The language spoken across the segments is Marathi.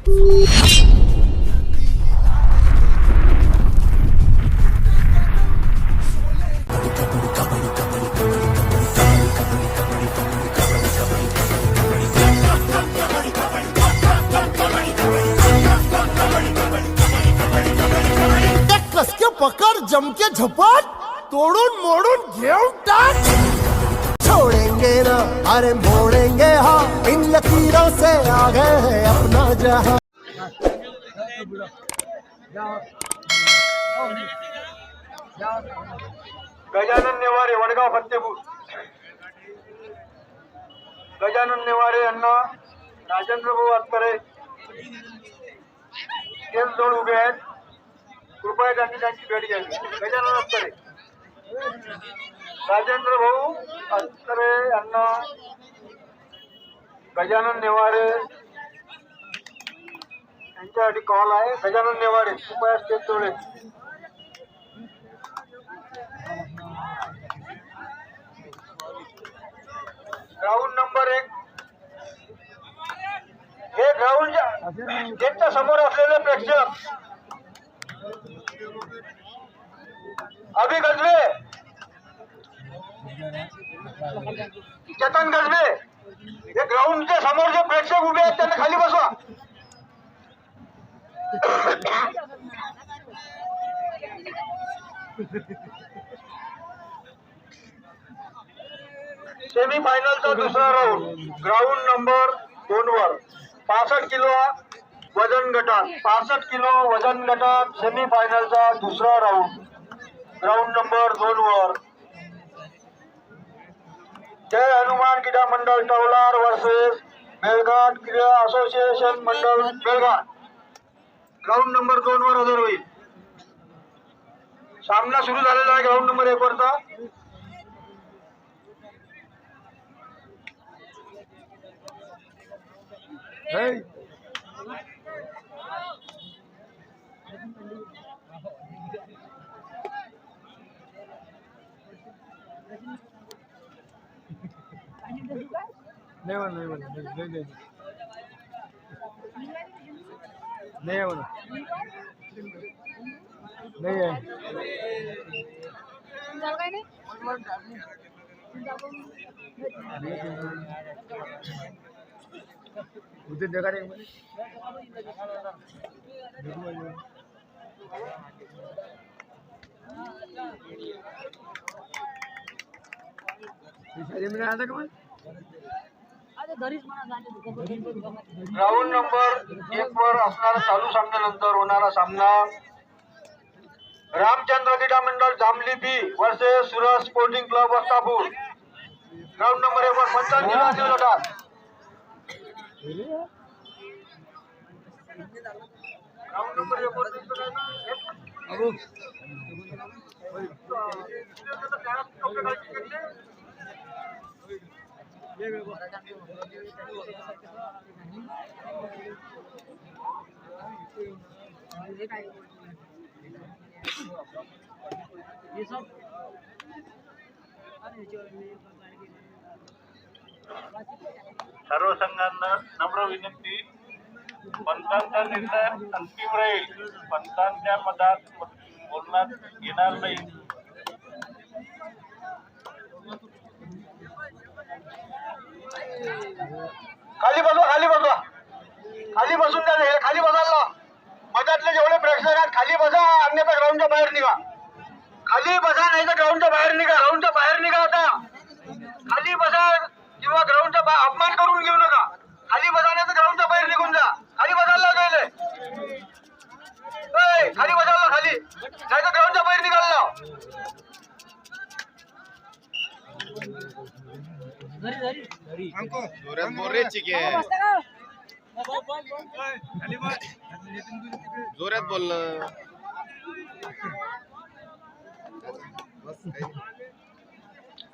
कसके पकड़ जमके झपट तोड़ून मोड़ून घेऊन टाक छोड़ेंगे ना अरे मोड़ेंगे हाँ इन लकीरों से आ गए हैं अपना जहां गजानन नेवारे वडगाव फत्तेपूर गजानन नेवारे यांना राजेंद्र भाऊ आत्तरे केस जोड उभे आहेत. कृपया त्यांनी त्यांची भेट घ्यावी. गजानन आत्तरे राजेंद्र भाऊ आत्तरे यांना गजानन नेवारे यांच्यासाठी कॉल आहे. गजानन नेवारे कृपया स्टेज जोडे. ग्राउंड नंबर 1 हे ग्राउंडच्या गेटच्या समोर असलेले प्रेक्षक अभि गजबे चेतन गजबे हे ग्राउंडच्या समोर जे प्रेक्षक उभे आहेत त्यांना खाली बसवा. सेमी फायनलचा दुसरा राऊंड ग्राउंड नंबर 2 वर 65 किलो वजन गटात 65 किलो वजन गटात सेमी फायनलचा दुसरा राऊंड ग्राउंड नंबर 2 वर जय हनुमान क्रीडा मंडळ टवलार वर्सेस बेळघाट क्रीडा असोसिएशन मंडळ बेळघाट ग्राउंड नंबर 2 वर हजर होईल. सामना सुरू झालेला आहे ग्राउंड नंबर 1 वरचा. उधर देखा रे ग्राउंड नंबर 1 वर असणारा चालू सामन्यानंतर होणारा सामना रामचंद्र क्रीडा मंडळ Jambhali B versus Suraj sporting club Vastapur ground number 1 वर 55 किलो गटात ग्राउंड नंबर 1 वर सर्व संघांना नम्र विनंती. पंचांचा निर्णय अंतिम राहील. पंचांच्या मधात बोलण्यात येणार नाही. खाली बसवा खाली बसून द्या. खाली बसायला मधातले जेवढे प्रेक्षक आहेत खाली बसा, अन्यथा ग्राउंडच्या बाहेर निघा. खाली बसा नाही तर ग्राउंडच्या बाहेर निघा. ग्राउंडच्या बाहेर निघा. आता खाली बसा किंवा ग्राउंडच्या अपमान करून घेऊ नका. खाली बसा नाही तर ग्राउंडच्या बाहेर निघून जा. खाली बसायला गेले खाली बसायला खाली नाही तर ग्राउंडच्या बाहेर निघाला. जोरात बोललं.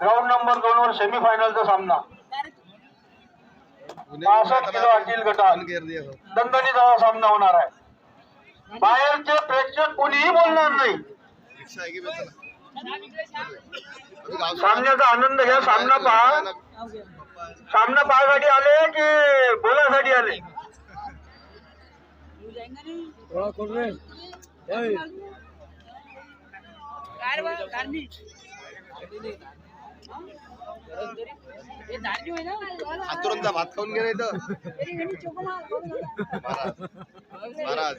ग्राउंड नंबर 2 वर सेमीफायनलचा सामना 65 किलो अटील गटात दणदणीचा सामना होणार आहे. बाहेरचे प्रेक्षक कोणीही बोलणार नाही. सामन्याचा आनंद घ्या. सामना पाहण्यासाठी आले की बोलायसाठी आले. हातरून भात खाऊन गेले इथं महाराज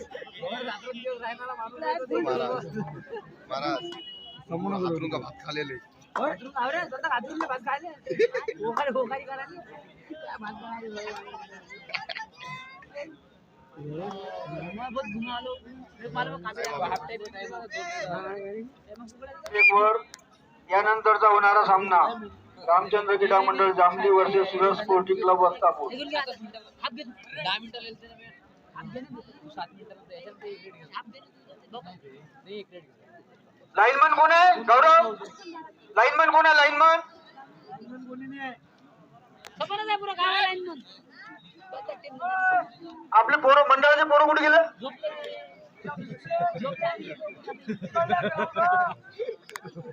हातरून का भात खालेले यानंतरचा होणारा सामना रामचंद्र क्रीडा मंडळ जांभली versus Suraj sporting club वस्तापूर. Lineman कोण आहे गौरव? लाईनमन कोण आहे? लाईनमन आपले पोरं मंडळाचे पोरं कुठे गेले?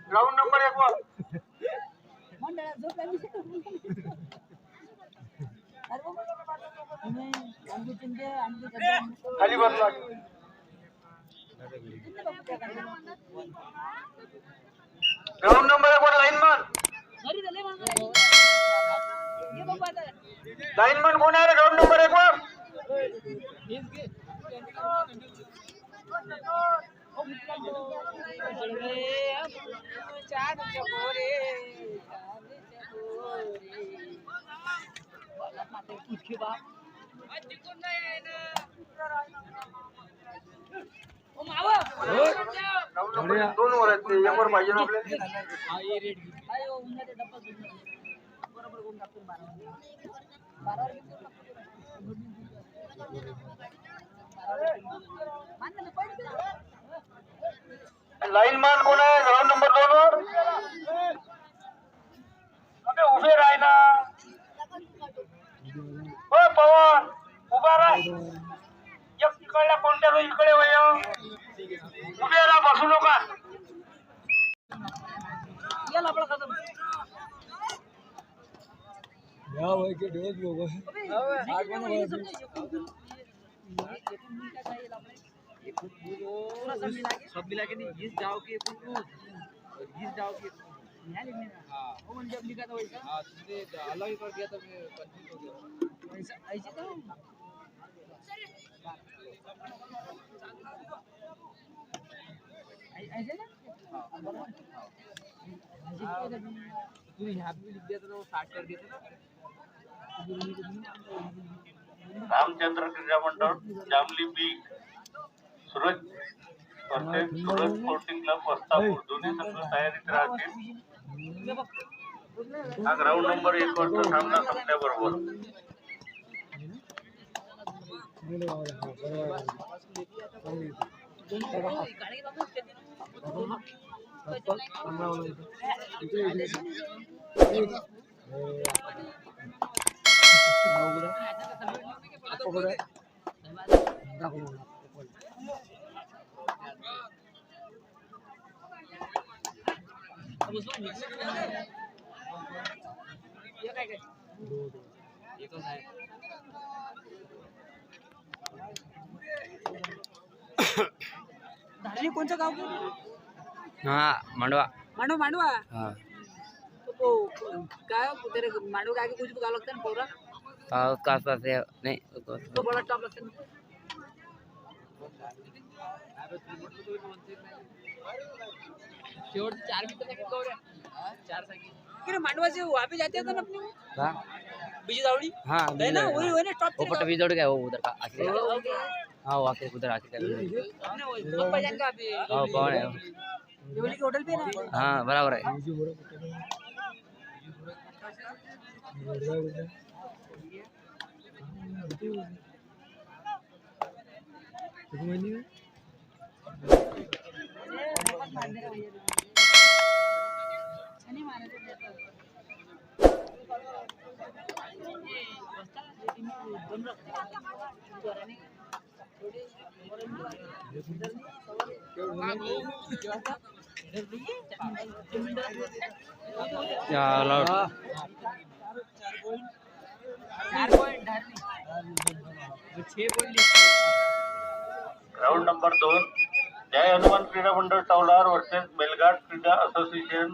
ग्राउंड नंबर 1 वर खाली बसला. ग्राउंड नंबर 1 वर लाईनमन. लाईनमन कोण आहे रे ग्राउंड नंबर 1 वर? दोन वर आहेत ते, 1 वर पाहिजे ना आपल्याला. लाईनमॅन कोण आहे ग्राउंड नंबर 2 वर? अबे उभे राह ना. ओ पवन उभा राह. एक इकडल्या कोणत्या रो इकडे वय. उभे राह, बसू नका. सब मिला के नहीं इस जाओ के इस जाओ के वो मन जब लिखा था वैसा तुमने अलग ही कर दिया तो मैं कंफ्यूज हो गया ऐसे तो ऐसे ना तू यहाँ पे लिख दिया था वो स्टार्ट कर दिया था रामचंद्र क्रीडा मंडळ जांभली बी सूरज सूरज स्पोर्टिंग क्लब वस्तापूर दोन्ही संघ तयारीत राहतील. हा ग्राउंड नंबर 1 वरचा सामना संपल्याबरोबर धारणी कोणचं गाव? हाँ मांडवा. मांडवा मांडवा हाँ तो काय तेरे मांडवा के आगे कुछ गाव लगता है ना पूरा उसका आसपास है नहीं तो बड़ा टॉप लगता है. शेवट 4 मीटर तक गौऱ्या 4 साइकिल किरे मांडवा से वहां पे जाते हैं ना अपने हाँ बीजी दावड़ी. हाँ है ना वही ना टॉप ऊपर भी दौड़ गया वो उधर का आखिरी हाँ वो आखिरी उधर आखिरी अपने वो लोग बजान का अभी हाँ कौन है ये वाली के होटल पे ना. हाँ बराबर है. या loud 4 point 6 point round number 2 जय हनुमान क्रीडा मंडळ तवलार वर्सेस बेलघाट क्रीडा असोसिएशन